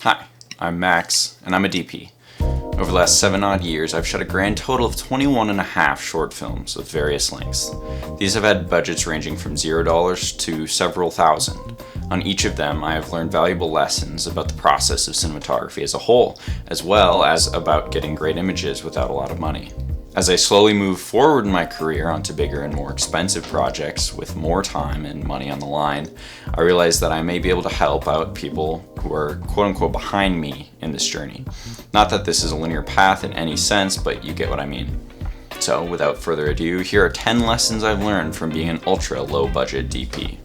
Hi, I'm Max, and I'm a DP. Over the last 7 odd years, I've shot a grand total of 21 and a half short films of various lengths. These have had budgets ranging from $0 to several thousand. On each of them, I have learned valuable lessons about the process of cinematography as a whole, as well as about getting great images without a lot of money. As I slowly move forward in my career onto bigger and more expensive projects with more time and money on the line, I realize that I may be able to help out people who are quote-unquote behind me in this journey. Not that this is a linear path in any sense, but you get what I mean. So, without further ado, here are 10 lessons I've learned from being an ultra low-budget DP.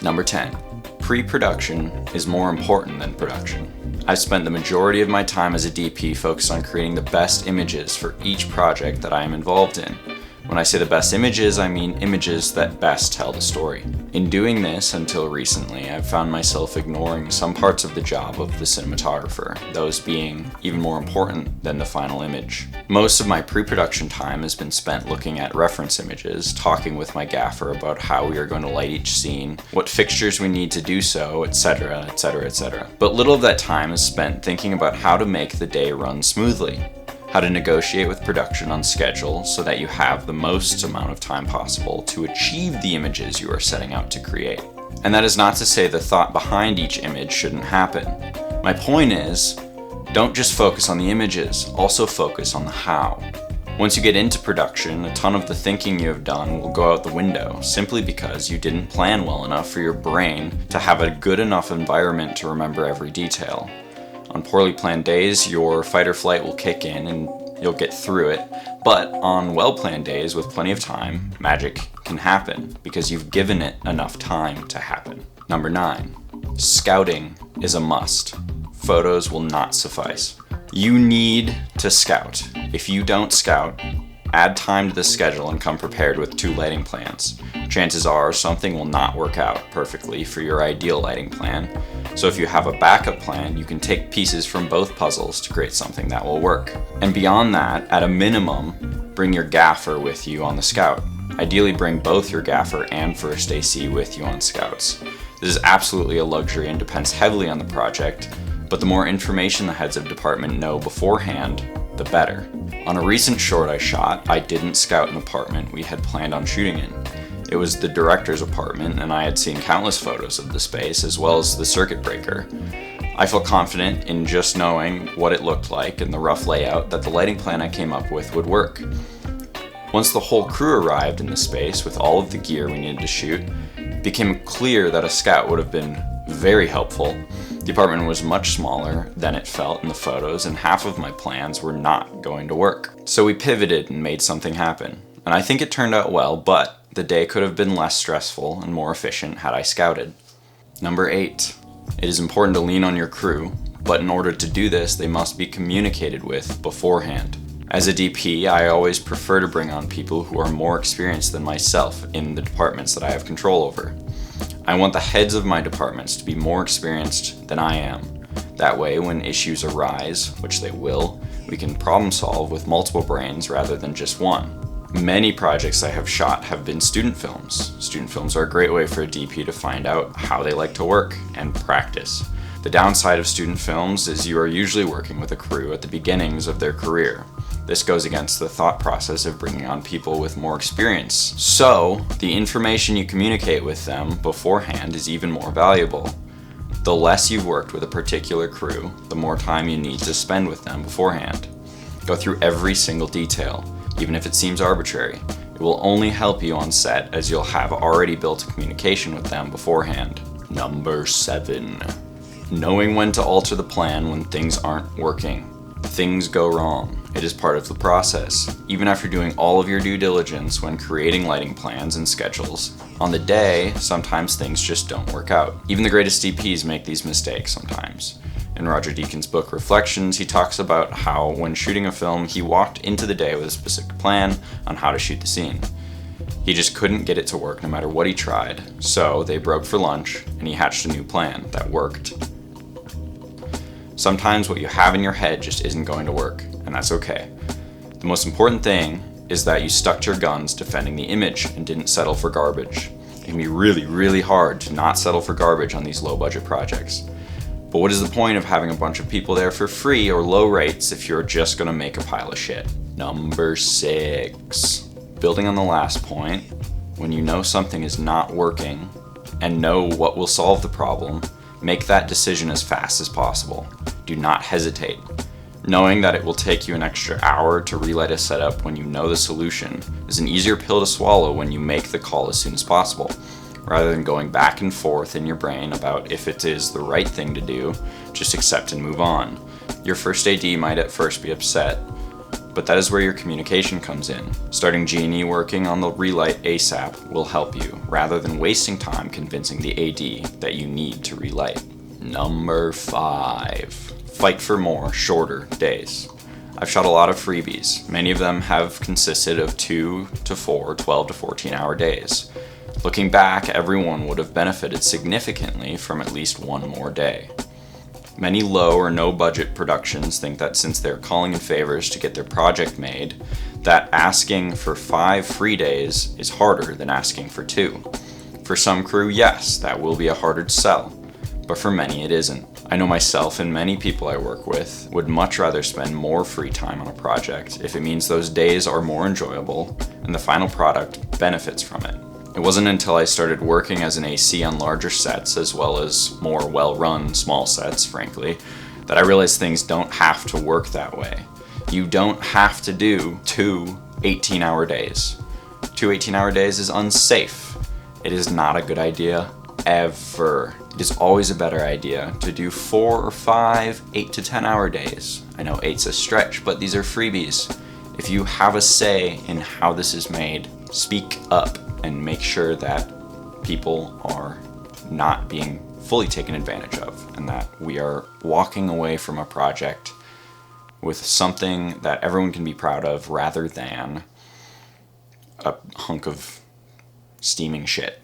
Number 10. Pre-production is more important than production. I've spent the majority of my time as a DP focused on creating the best images for each project that I am involved in. When I say the best images, I mean images that best tell the story. In doing this until recently, I've found myself ignoring some parts of the job of the cinematographer, those being even more important than the final image. Most of my pre-production time has been spent looking at reference images, talking with my gaffer about how we are going to light each scene, what fixtures we need to do so, etc., etc., etc. But little of that time is spent thinking about how to make the day run smoothly. How to negotiate with production on schedule so that you have the most amount of time possible to achieve the images you are setting out to create. And that is not to say the thought behind each image shouldn't happen. My point is, don't just focus on the images, also focus on the how. Once you get into production, a ton of the thinking you have done will go out the window simply because you didn't plan well enough for your brain to have a good enough environment to remember every detail. On poorly planned days, your fight or flight will kick in and you'll get through it. But on well-planned days with plenty of time, magic can happen because you've given it enough time to happen. Number 9. Scouting is a must. Photos will not suffice. You need to scout. If you don't scout, add time to the schedule and come prepared with 2 lighting plans. Chances are something will not work out perfectly for your ideal lighting plan. So if you have a backup plan, you can take pieces from both puzzles to create something that will work. And beyond that, at a minimum, bring your gaffer with you on the scout. Ideally bring both your gaffer and first AC with you on scouts. This is absolutely a luxury and depends heavily on the project, but the more information the heads of department know beforehand, the better. On a recent short I shot, I didn't scout an apartment we had planned on shooting in. It was the director's apartment, and I had seen countless photos of the space as well as the circuit breaker. I felt confident in just knowing what it looked like and the rough layout that the lighting plan I came up with would work. Once the whole crew arrived in the space with all of the gear we needed to shoot, it became clear that a scout would have been very helpful. The apartment was much smaller than it felt in the photos, and half of my plans were not going to work. So we pivoted and made something happen. And I think it turned out well, but the day could have been less stressful and more efficient had I scouted. Number 8. It is important to lean on your crew, but in order to do this, they must be communicated with beforehand. As a DP, I always prefer to bring on people who are more experienced than myself in the departments that I have control over. I want the heads of my departments to be more experienced than I am. That way, when issues arise, which they will, we can problem solve with multiple brains rather than just one. Many projects I have shot have been student films. Student films are a great way for a DP to find out how they like to work and practice. The downside of student films is you are usually working with a crew at the beginnings of their career. This goes against the thought process of bringing on people with more experience. So, the information you communicate with them beforehand is even more valuable. The less you've worked with a particular crew, the more time you need to spend with them beforehand. Go through every single detail. Even if it seems arbitrary, it will only help you on set as you'll have already built a communication with them beforehand. Number 7. Knowing when to alter the plan when things aren't working. Things go wrong. It is part of the process. Even after doing all of your due diligence when creating lighting plans and schedules, on the day, sometimes things just don't work out. Even the greatest DPs make these mistakes sometimes. In Roger Deakins' book Reflections, he talks about how when shooting a film, he walked into the day with a specific plan on how to shoot the scene. He just couldn't get it to work no matter what he tried, so they broke for lunch and he hatched a new plan that worked. Sometimes what you have in your head just isn't going to work, and that's okay. The most important thing is that you stuck to your guns defending the image and didn't settle for garbage. It can be really, really hard to not settle for garbage on these low-budget projects. But what is the point of having a bunch of people there for free or low rates if you're just gonna make a pile of shit? Number 6. Building on the last point, when you know something is not working and know what will solve the problem, make that decision as fast as possible. Do not hesitate. Knowing that it will take you an extra hour to relight a setup when you know the solution is an easier pill to swallow when you make the call as soon as possible. Rather than going back and forth in your brain about if it is the right thing to do, just accept and move on. Your first AD might at first be upset, but that is where your communication comes in. Starting G&E working on the relight ASAP will help you, rather than wasting time convincing the AD that you need to relight. Number 5. Fight for more, shorter days. I've shot a lot of freebies. Many of them have consisted of 2 to 4, 12 to 14 hour days. Looking back, everyone would have benefited significantly from at least one more day. Many low or no budget productions think that since they're calling in favors to get their project made, that asking for 5 free days is harder than asking for 2. For some crew, yes, that will be a harder sell, but for many it isn't. I know myself and many people I work with would much rather spend more free time on a project if it means those days are more enjoyable and the final product benefits from it. It wasn't until I started working as an AC on larger sets as well as more well-run small sets, frankly, that I realized things don't have to work that way. You don't have to do 2 18-hour days. 2 18-hour days is unsafe. It is not a good idea ever. It is always a better idea to do 4 or 5 8 to 10-hour days. I know 8's a stretch, but these are freebies. If you have a say in how this is made, speak up and make sure that people are not being fully taken advantage of and that we are walking away from a project with something that everyone can be proud of rather than a hunk of steaming shit.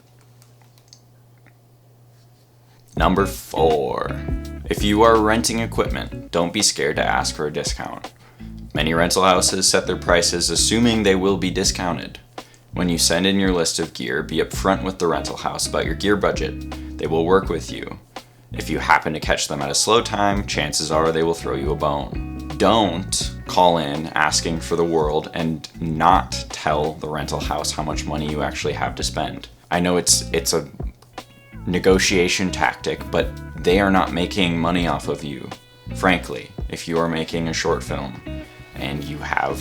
Number 4. If you are renting equipment, don't be scared to ask for a discount. Many rental houses set their prices assuming they will be discounted. When you send in your list of gear, be upfront with the rental house about your gear budget. They will work with you. If you happen to catch them at a slow time, chances are they will throw you a bone. Don't call in asking for the world and not tell the rental house how much money you actually have to spend. I know it's a negotiation tactic, but they are not making money off of you. Frankly, if you are making a short film and you have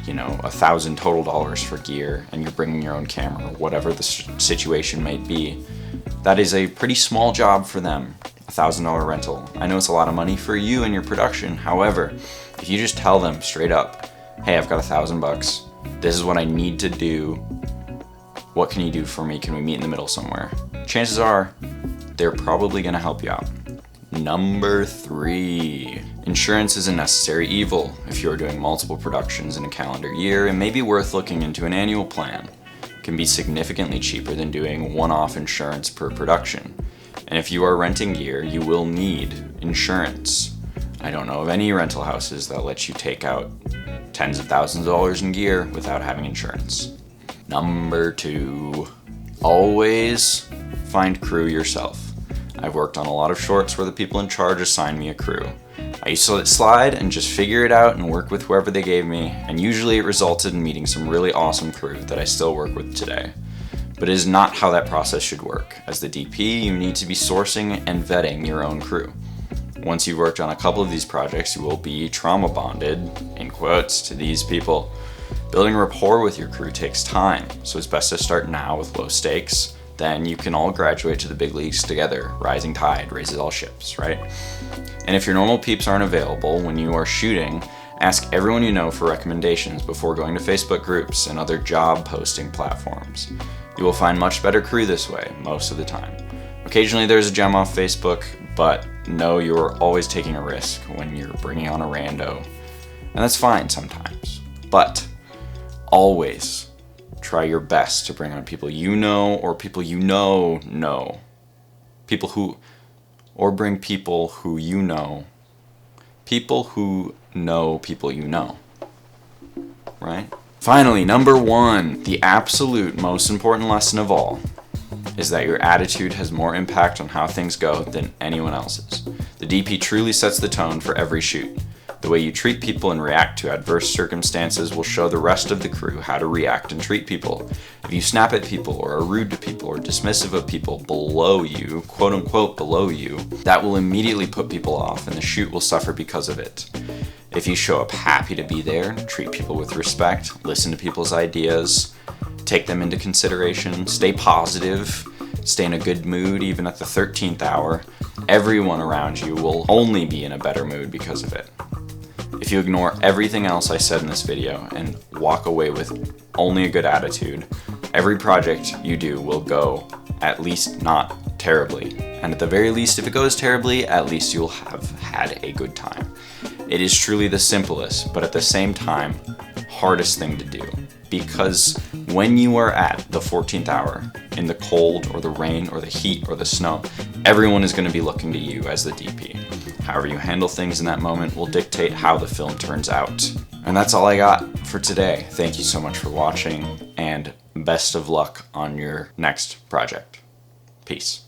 $1,000 total for gear and you're bringing your own camera, whatever the situation may be, that is a pretty small job for them. $1,000 rental. I know it's a lot of money for you and your production. However, if you just tell them straight up, hey, I've got $1,000. This is what I need to do. What can you do for me? Can we meet in the middle somewhere? Chances are they're probably going to help you out. Number 3. Insurance is a necessary evil. If you're doing multiple productions in a calendar year, it may be worth looking into an annual plan. It can be significantly cheaper than doing one-off insurance per production. And if you are renting gear, you will need insurance. I don't know of any rental houses that let you take out tens of thousands of dollars in gear without having insurance. Number 2. Always find crew yourself. I've worked on a lot of shorts where the people in charge assigned me a crew. I used to let it slide and just figure it out and work with whoever they gave me, and usually it resulted in meeting some really awesome crew that I still work with today. But it is not how that process should work. As the DP, you need to be sourcing and vetting your own crew. Once you've worked on a couple of these projects, you will be trauma bonded, in quotes, to these people. Building rapport with your crew takes time, so it's best to start now with low stakes. Then you can all graduate to the big leagues together. Rising tide raises all ships, right? And if your normal peeps aren't available when you are shooting, ask everyone you know for recommendations before going to Facebook groups and other job posting platforms. You will find much better crew this way, most of the time. Occasionally there's a gem off Facebook, but know you're always taking a risk when you're bringing on a rando. And that's fine sometimes, but always try your best to bring on people you know or people you know. Bring people who you know. People who know people you know. Right? Finally, number 1, the absolute most important lesson of all. is that your attitude has more impact on how things go than anyone else's. The DP truly sets the tone for every shoot. The way you treat people and react to adverse circumstances will show the rest of the crew how to react and treat people. If you snap at people or are rude to people or dismissive of people below you, quote unquote below you, that will immediately put people off and the shoot will suffer because of it. If you show up happy to be there, treat people with respect, listen to people's ideas, take them into consideration, stay positive, stay in a good mood even at the 13th hour, everyone around you will only be in a better mood because of it. If you ignore everything else I said in this video and walk away with only a good attitude, every project you do will go at least not terribly. And at the very least, if it goes terribly, at least you'll have had a good time. It is truly the simplest, but at the same time, hardest thing to do. Because when you are at the 14th hour, in the cold or the rain or the heat or the snow, everyone is going to be looking to you as the DP. However you handle things in that moment will dictate how the film turns out. And that's all I got for today. Thank you so much for watching, and best of luck on your next project. Peace.